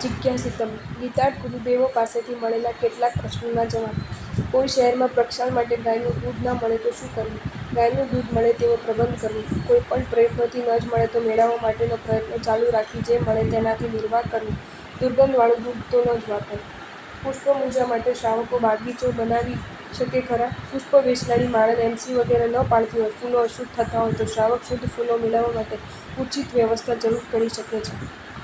જિજ્ઞાસિતમ ગીતાર્થ ગુરુદેવો પાસેથી મળેલા કેટલાક પ્રશ્નોના જવાબ. કોઈ શહેરમાં પ્રક્ષાળ માટે ગાયનું દૂધ ન મળે તો શું કરવું? ગાયનું દૂધ મળે તેવો પ્રબંધ કરવો. કોઈ પણ પ્રયત્નોથી ન જ મળે તો મેળવવા માટેનો પ્રયત્ન ચાલુ રાખી જે મળે તેનાથી નિર્વાહ કરવું. દુર્ગંધવાળું દૂધ તો ન જ વાપરવું. પુષ્પપૂજા માટે શ્રાવકો બાગીચો બનાવી શકે ખરા? પુષ્પ વેચનારી માળન એમસી વગેરે ન પાડતી હોય, ફૂલો અશુદ્ધ થતા હોય તો શ્રાવક શુદ્ધ ફૂલો મેળવવા માટે ઉચિત વ્યવસ્થા જરૂર કરી શકે છે.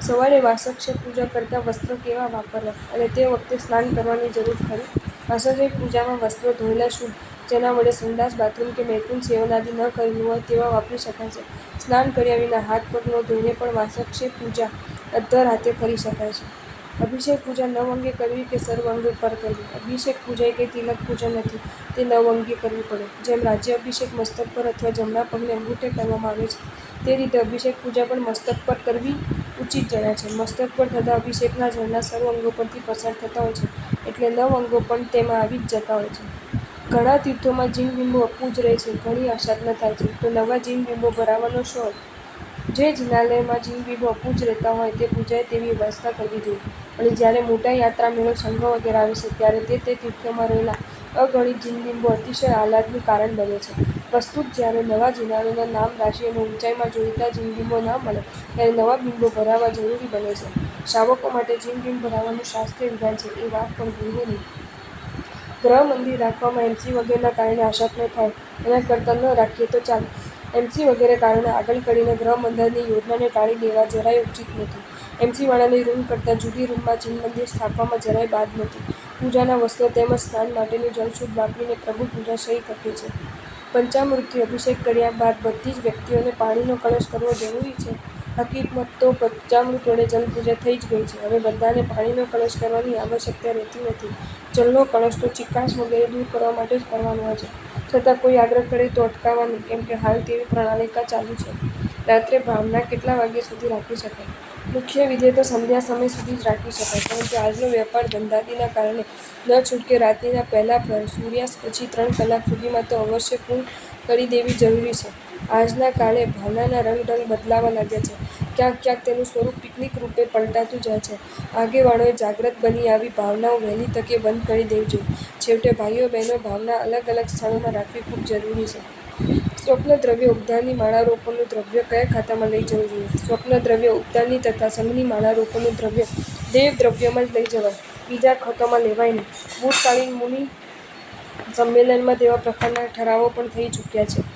સવારે વાસક્ષ પૂજા કરતાં વસ્ત્ર કેવા વાપરવા અને તે વખતે સ્નાન કરવાની જરૂર ખરી? વાસક્ષ પૂજામાં વસ્ત્રો ધોયેલા શુદ્ધ, જેના વડે સંડાસ, બાથરૂમ કે મૈથુન સેવનાદિ ન કરેલું હોય તેવા વાપરી શકાય છે. સ્નાન કર્યા વિના હાથ પગ ન ધોઈને પણ વાસક્ષ પૂજા અધ્ધર હાથે કરી શકાય છે. અભિષેક પૂજા નવ અંગે કરવી કે સર્વ અંગ પર કરવી? અભિષેક પૂજા એ કંઈ તિલક પૂજા નથી, તે 9 અંગે કરવી પડે. જેમ રાજ્યાભિષેક મસ્તક પર અથવા જમણા પગને અંગૂઠે કરવામાં આવે છે, તે રીતે અભિષેક પૂજા પણ મસ્તક પર કરવી ઉચિત જણાય છે. મસ્તક પર થતા અભિષેકના ઝરણા સર્વ અંગો પરથી પસાર થતા હોય છે, એટલે 9 અંગો પણ તેમાં આવી જ જતા હોય છે. ઘણા તીર્થોમાં જિનબિંબો અપૂજ રહે છે. ઘણી આશાજ્ઞા થાય છે, તો નવા જિનબિંબો ભરાવવાનો શો અર્થ? જે જિનાલયમાં જિનબિંબો અપૂજ રહેતા હોય તે પૂજાય તેવી વ્યવસ્થા કરવી જોઈએ. વળી જ્યારે મોટા યાત્રા મેળો સંઘ વગેરે આવે છે, ત્યારે તે તીર્થોમાં રહેલા અગણિત જિનબિંબો અતિશય આહલાદનું કારણ બને છે. પ્રસ્તુત જ્યારે નવા જિનાલયના નામ, રાશિ અને ઊંચાઈમાં જોઈતા જિનબિંબો ન મળે ત્યારે નવા બિંબો ભરાવવા જરૂરી બને છે. શ્રાવકો માટે જિનબિંબ ભરાવવાનું શાસ્ત્રીય વિધાન છે, એ વાત પણ ભૂલવું નહીં. ગ્રહ મંદિર રાખવામાં એમસી વગેરેના કારણે આશાજ્ઞા થાય એના કરતાં ન રાખીએ તો ચાલે. એમસી વગેરે કારણો આગળ કરીને ગ્રહ મંદિરની યોજનાને ટાળી દેવા જરાય ઉચિત નથી. એમસીવાળાની રૂમ કરતાં જુદી રૂમમાં જિનમંદિર સ્થાપવામાં જરાય બાદ નથી. પૂજાના વસ્ત્રો તેમજ સ્નાન માટેનું જળ શુદ્ધ વાપરીને પ્રભુ પૂજા શઈ શકે છે. પંચામૃતથી અભિષેક કર્યા બાદ બધી જ વ્યક્તિઓને પાણીનો કળશ કરવો જરૂરી છે? હકીકત તો પંચામૃત વડે જલપૂજા થઈ જ ગઈ છે. હવે બધાને પાણીનો કળશ કરવાની આવશ્યકતા રહેતી નથી. જળનો કળશ તો ચીકાશ વગેરે દૂર કરવા માટે જ કરવાનો હોય છે. છતાં કોઈ આગ્રહ કરે તો અટકાવવા નહીં, કેમ કે હાલ તેવી પ્રણાલિકા ચાલુ છે. રાત્રે ભાવના કેટલા વાગ્યા સુધી રાખી શકાય? મુખ્ય વિધિ તો સંધ્યા સમય સુધી જ રાખી શકાય, પરંતુ આજનો વેપાર ધંધાદિના કારણે ન છૂટકે રાત્રિના પહેલા પ્રહર, સૂર્યાસ્ત પછી 3 કલાક સુધીમાં તો અવશ્ય પૂર્ણ કરી દેવી જરૂરી છે. આજના કાળે ભાવનાના રંગ-ઢંગ બદલાવા લાગ્યા છે. ક્યાંક ક્યાંક તેનું સ્વરૂપ પિકનિક રૂપે પલટાતું જાય છે. આગેવાનોએ જાગ્રત બની આવી ભાવનાઓ વહેલી તકે બંધ કરી દેવી જોઈએ. છેવટે ભાઈઓ બહેનો ભાવના અલગ અલગ સ્થળોમાં રાખવી ખૂબ જરૂરી છે. સ્વપ્નદ્રવ્ય ઉપધારની માળા રોપણનું દ્રવ્ય કયા ખાતામાં લઈ જવું જોઈએ? સ્વપ્નદ્રવ્ય ઉપધારની તથા સંઘની માળા રોપણનું દ્રવ્ય દેવદ્રવ્યમાં જ લઈ જવાય, બીજા ખાતામાં લેવાય નહીં. ભૂતકાલીન મુનિ સંમેલનમાં તેવા પ્રકારના ઠરાવો પણ થઈ ચૂક્યા છે.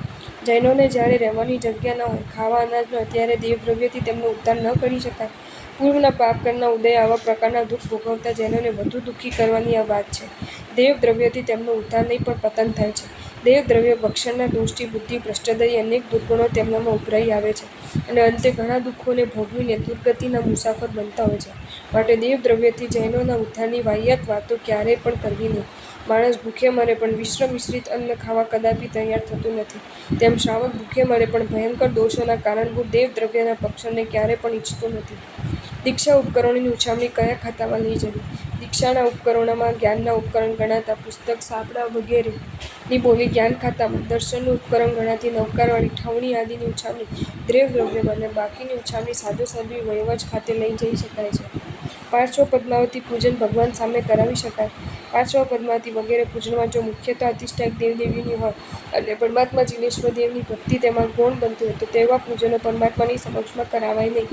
જૈનોને જ્યારે રહેવાની જગ્યા ન હોય, ખાવા અનાજ ન હોય, ત્યારે દેવદ્રવ્યથી તેમનો ઉદ્ધાર ન કરી શકાય? પૂર્વના પાપકર્મના ઉદયે આવા પ્રકારના દુઃખ ભોગવતા જૈનોને વધુ દુઃખી કરવાની આ વાત છે. દેવદ્રવ્યથી તેમનો ઉદ્ધાર નહીં પણ પતન થાય છે. દેવદ્રવ્ય ભક્ષણના દોષથી બુદ્ધિ ભ્રષ્ટ થઈ અનેક દુર્ગુણો તેમનામાં ઉભરાઈ આવે છે અને અંતે ઘણા દુઃખોને ભોગવીને દુર્ગતિના મુસાફર બનતા હોય છે. માટે દેવદ્રવ્યથી જૈનોના ઉદ્ધારની વાહિયાત વાતો ક્યારેય પણ કરવી નહીં. માણસ ભૂખે મરે પણ મિશ્ર મિશ્રિત અન્ન ખાવા કદાપી તૈયાર થતું નથી, તેમ શ્રાવક ભૂખે મરે પણ ભયંકર દોષોના કારણભૂત દેવદ્રવ્યના ભક્ષણને ક્યારેય પણ ઈચ્છતો નથી. દીક્ષા ઉપકરણોની ઉછામણી કયા ખાતામાં લઈ જવી? દીક્ષાના ઉપકરણોમાં જ્ઞાનના ઉપકરણ ગણાતા પુસ્તક, સાપડા વગેરેની બોલી જ્ઞાન ખાતામાં, દર્શનનું ઉપકરણ ગણાતી નવકારવાળી ઠાવણી આદિની ઉછામણી દેવદ્રવ્યમાં અને બાકીની ઉછામણી સાધુ-સાધ્વી વૈવજ ખાતે લઈ જઈ શકાય છે. પાર્શ્વ પદ્માવતી પૂજન ભગવાન સામે કરાવી શકાય? પાર્શ્વ પદ્માવતી વગેરે પૂજનમાં જો મુખ્યતઃ અધિષ્ઠાયક દેવદેવીની હોય અને પરમાત્મા જીનેશ્વરદેવની ભક્તિ તેમાં ગૌણ બનતી હોય તો તેવા પૂજનો પરમાત્માની સમક્ષમાં કરાવાય નહીં.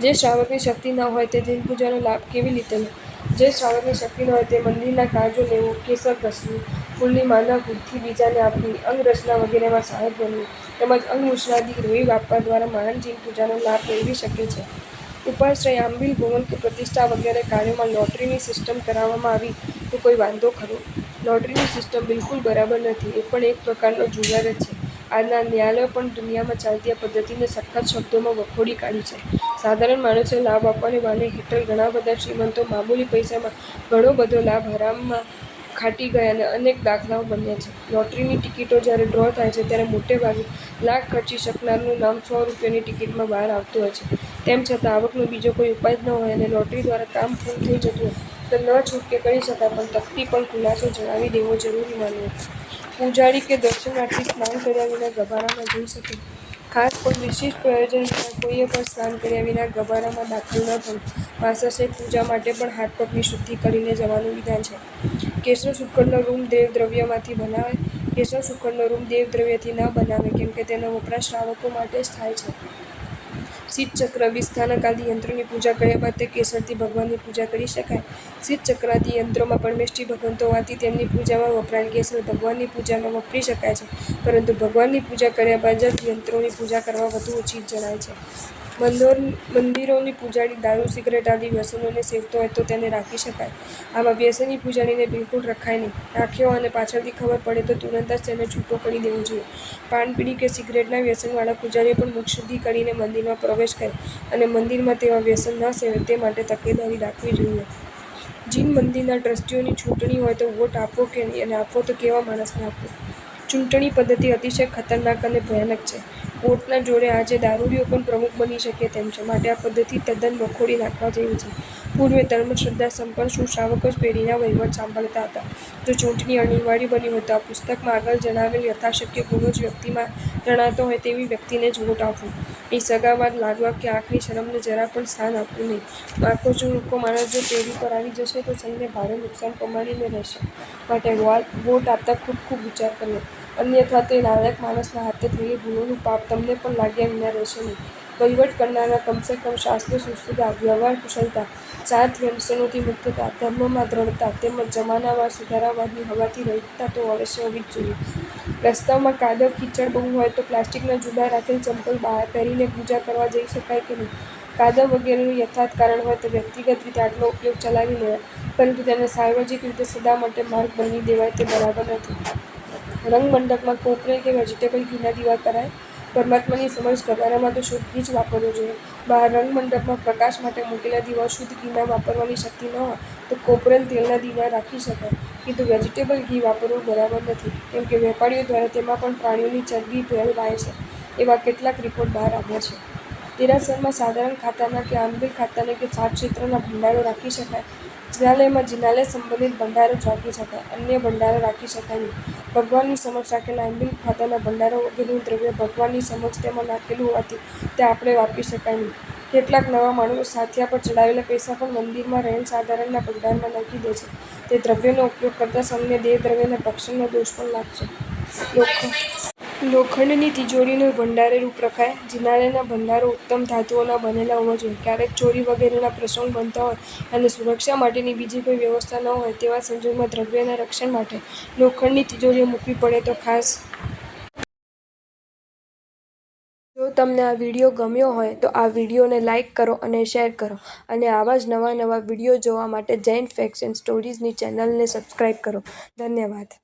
જે શ્રાવકની શક્તિ ન હોય તે જિનપૂજાનો લાભ કેવી રીતે લે? જે શ્રાવકની શક્તિ ન હોય તે મંદિરના કાળજો લેવો, કેસર ઘસવું, ફૂલની માળા ભૂતથી બીજાને આપવી, અંગરચના વગેરેમાં સહાયક બનવું તેમજ અંગમૂછનાદિ લોહી વાપવા દ્વારા માણસ જિનપૂજાનો લાભ મેળવી શકે છે. ઉપાશ્રય, આંબિલ, ગોવન કે પ્રતિષ્ઠા વગેરે કાર્યોમાં લોટરીની સિસ્ટમ કરાવવામાં આવી તો કોઈ વાંધો ખરો? લોટરીની સિસ્ટમ બિલકુલ બરાબર નથી, એ પણ એક પ્રકારનો જુગાર જ છે. આજના ન્યાયાલયો પણ દુનિયામાં ચાલતી આ પદ્ધતિને સખત શબ્દોમાં વખોડી કાઢી છે. સાધારણ માણસોને લાભ આપવાને બહાને હેઠળ ઘણા બધા શ્રીમંતો મામૂલી પૈસામાં ઘણો બધો લાભ હરામમાં ખાટી ગયા અને અનેક દાખલાઓ બન્યા છે. લોટરીની ટિકિટો જ્યારે ડ્રો થાય છે ત્યારે મોટે ભાગે લાખ ખર્ચી શકનારનું નામ 100 રૂપિયાની ટિકિટમાં બહાર આવતું હોય છે. તેમ છતાં આવકનો બીજો કોઈ ઉપાય જ ન હોય અને લોટરી દ્વારા કામ પૂરું થઈ જતું હોય તો ન છૂટકે કરી શકાય પણ તકતી પણ ખુલાસો જણાવી દેવો જરૂરી માનવો. પૂજારી કે દર્શનાર્થી સ્નાન કર્યા વિના ગભારામાં જઈ શકે ખાસ કોઈ વિશિષ્ટ પ્રયોજન વિના કોઈએ પણ સ્નાન કર્યા વિના ગભારામાં દાખલ ન થવું. માસાશય પૂજા માટે પણ હાથ પગની શુદ્ધિ કરીને જવાનું વિધાન છે. કેશર શુક્કરનો રૂમ દેવદ્રવ્યમાંથી બનાવાય. કેશર શુક્કરનો રૂમ દેવદ્રવ્યથી ન બનાવે, કેમ કે તેનો વપરાશ શ્રાવકો માટે જ થાય છે. શીતચક્ર, વિષસ્થાનક આદિ યંત્રોની પૂજા કર્યા બાદ તે કેશરથી ભગવાનની પૂજા કરી શકાય. શીતચક્રાદિ યંત્રોમાં પરમેષ્ઠી ભગવંતો હોવાથી તેમની પૂજામાં વપરાયેલ કેશર ભગવાનની પૂજામાં વાપરી શકાય છે, પરંતુ ભગવાનની પૂજા કર્યા બાદ જ યંત્રોની પૂજા કરવા વધુ ઉચિત જણાય છે. મંદિરોની પૂજારી દારૂ, સિગરેટ આદિ વ્યસનોને સેવતો હોય તો તેને રાખી શકાય. આમાં વ્યસની પૂજારીને બિલકુલ રખાય નહીં. રાખ્યો અને પાછળથી ખબર પડે તો તુરંત જ તેને છૂટો કરી દેવો જોઈએ. પાન, બીડી કે સિગરેટના વ્યસનવાળા પૂજારીઓ પણ મુખશુદ્ધિ કરીને મંદિરમાં પ્રવેશ કરે અને મંદિરમાં તેવા વ્યસન ન સેવે તે માટે તકેદારી રાખવી જોઈએ. જીન મંદિરના ટ્રસ્ટીઓની ચૂંટણી હોય તો વોટ આપવો કે નહીં, અને આપવો તો કેવા માણસને આપવો? ચૂંટણી પદ્ધતિ અતિશય ખતરનાક અને ભયાનક છે. વોટના જોરે આજે દારૂડિયો પણ પ્રમુખ બની શકે તેમ છે, માટે આ પદ્ધતિ તદ્દન વખોડી નાખવા જેવી છે. પૂર્વે ધર્મશ્રદ્ધા સંપન્ન સુશ્રાવકો જ પેઢીના વહીવટ સાંભળતા હતા. જો ચૂંટણી અનિવાર્ય બની હોય તો આ પુસ્તકમાં આગળ જણાવેલ યથાશક્ય ગુણો જ વ્યક્તિમાં જણાતો હોય તેવી વ્યક્તિને જ વોટ આપવો. અહીં સગાવાદ, લાડવા કે આંખની શરમને જરા પણ સ્થાન આપવું નહીં. લાખો માણસ જો પેઢી પર આવી જશે તો સંઘને ભારે નુકસાન પમાડીને રહેશે, માટે વોટ આપતા ખૂબ વિચાર કરવો. અન્યથા તે નાલાયક માણસના હાથે થયેલી ભૂલોનું પાપ તમને પણ લાગ્યા વિના રહેશે નહીં. વહીવટ કરનારના કમસે કમ શાસ્ત્રશુશ્રુતા, વ્યવહાર કુશળતા, 7 વ્યસનોથી મુક્તતા, ધર્મમાં દ્રઢતા તેમજ જમાનાવાર સુધારાવાદની હવાથી રહિતતા તો અવશ્ય હોવી જ જોઈએ. રસ્તાઓમાં કાદવ કીચડ બહુ હોય તો પ્લાસ્ટિકના જુદા રાખેલ ચંપલ પહેરીને પૂજા કરવા જઈ શકાય કે નહીં? કાદવ વગેરેનું યથાર્થ કારણ હોય તો વ્યક્તિગત રીતે આટલો ઉપયોગ ચલાવી લેવાય, પરંતુ તેને સાર્વજનિક રીતે સદા માટે માર્ગ બની દેવાય તે બરાબર નથી. રંગમંડપમાં કોપરેલ કે વેજીટેબલ ઘીના દીવા કરાય. પરમાત્માની સમક્ષ ગભારામાં તો શુદ્ધ ઘી જ વાપરવું જોઈએ. બહાર રંગમંડપમાં પ્રકાશ માટે મૂકેલા દીવા શુદ્ધ ઘીના વાપરવાની શક્તિ ન હોય તો કોપરેલ તેલના દીવા રાખી શકાય, কিন্তু વેજીટેબલ ઘી વાપરવું બરાબર નથી, કેમ કે વેપારીઓ દ્વારા તેમાં પણ પ્રાણીઓની ચરબી ભેળવાય છે, એવા કેટલાક રિપોર્ટ બહાર આવ્યા છે. દેરાસરમાં સાધારણ ખાતાના કે આંબિલ ખાતાના કે શાકક્ષેત્રના ભંડારો રાખી શકાય. જિનાલયમાં જિનાલય સંબંધિત ભંડારો જ રાખી શકાય, અન્ય ભંડારો રાખી શકાય નહીં. ભગવાનની સમક્ષ રાખેલા આંબિલ ખાતાના ભંડારો વગેરેનું દ્રવ્ય ભગવાનની સમક્ષ તેમાં નાખેલું હોવાથી તે આપણે વાપરી શકાય નહીં. કેટલાક નવા માણસો સાથિયા પર ચડાવેલા પૈસા પણ મંદિરમાં રહેલ સાધારણના ભંડારમાં નાખી દે છે. તે દ્રવ્યનો ઉપયોગ કરતા સંઘને દેવદ્રવ્યના ભક્ષણનો દોષ પણ લાગશે. લોખંડની તિજોરીનો ભંડારે રૂપ રખાય. જિનાલયના ભંડારો ઉત્તમ ધાતુઓના બનેલા હોવા જોઈએ. ક્યારેક ચોરી વગેરેના પ્રસંગ બનતા હોય અને સુરક્ષા માટેની બીજી કોઈ વ્યવસ્થા ન હોય તેવા સંજોગોમાં દ્રવ્યના રક્ષણ માટે લોખંડની તિજોરીઓ મૂકવી પડે તો ખાસ. જો તમને આ વિડીયો ગમ્યો હોય તો આ વિડીયોને લાઇક કરો અને શેર કરો, અને આવા જ નવા વિડીયો જોવા માટે જૈન ફેક્ટ્સ એન્ડ સ્ટોરીઝની ચેનલને સબસ્ક્રાઇબ કરો. ધન્યવાદ.